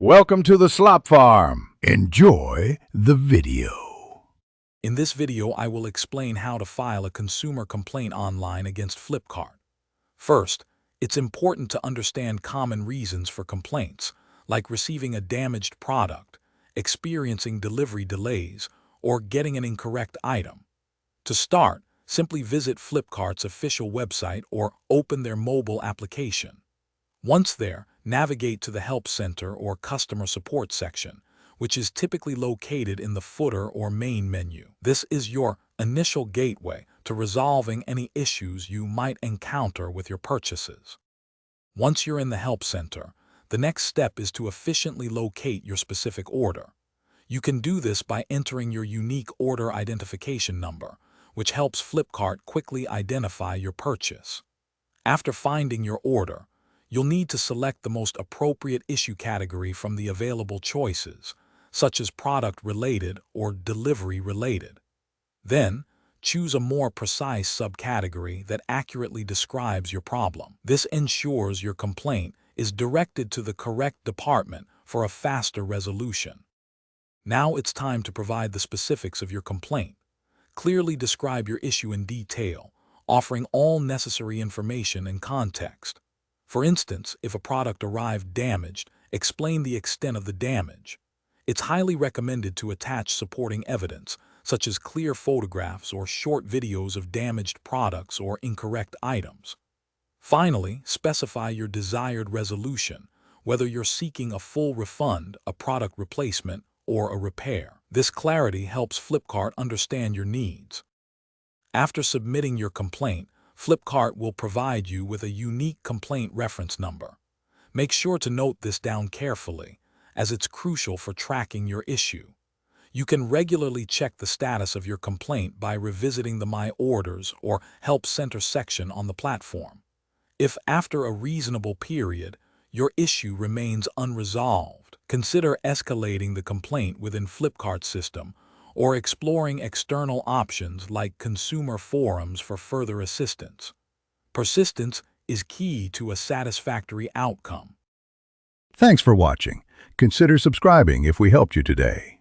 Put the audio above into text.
Welcome to the Slop Farm. Enjoy the video. In this video, I will explain how to file a consumer complaint online against Flipkart. First, it's important to understand common reasons for complaints, like receiving a damaged product, experiencing delivery delays, or getting an incorrect item. To start, simply visit Flipkart's official website or open their mobile application. Once there, navigate to the Help Center or Customer Support section, which is typically located in the footer or main menu. This is your initial gateway to resolving any issues you might encounter with your purchases. Once you're in the Help Center, the next step is to efficiently locate your specific order. You can do this by entering your unique order identification number, which helps Flipkart quickly identify your purchase. After finding your order, you'll need to select the most appropriate issue category from the available choices, such as product-related or delivery-related. Then, choose a more precise subcategory that accurately describes your problem. This ensures your complaint is directed to the correct department for a faster resolution. Now it's time to provide the specifics of your complaint. Clearly describe your issue in detail, offering all necessary information and context. For instance, if a product arrived damaged, explain the extent of the damage. It's highly recommended to attach supporting evidence, such as clear photographs or short videos of damaged products or incorrect items. Finally, specify your desired resolution, whether you're seeking a full refund, a product replacement, or a repair. This clarity helps Flipkart understand your needs. After submitting your complaint, Flipkart will provide you with a unique complaint reference number. Make sure to note this down carefully, as it's crucial for tracking your issue. You can regularly check the status of your complaint by revisiting the My Orders or Help Center section on the platform. If after a reasonable period, your issue remains unresolved, consider escalating the complaint within Flipkart's system or exploring external options like consumer forums for further assistance. Persistence is key to a satisfactory outcome. Thanks for watching. Consider subscribing if we helped you today.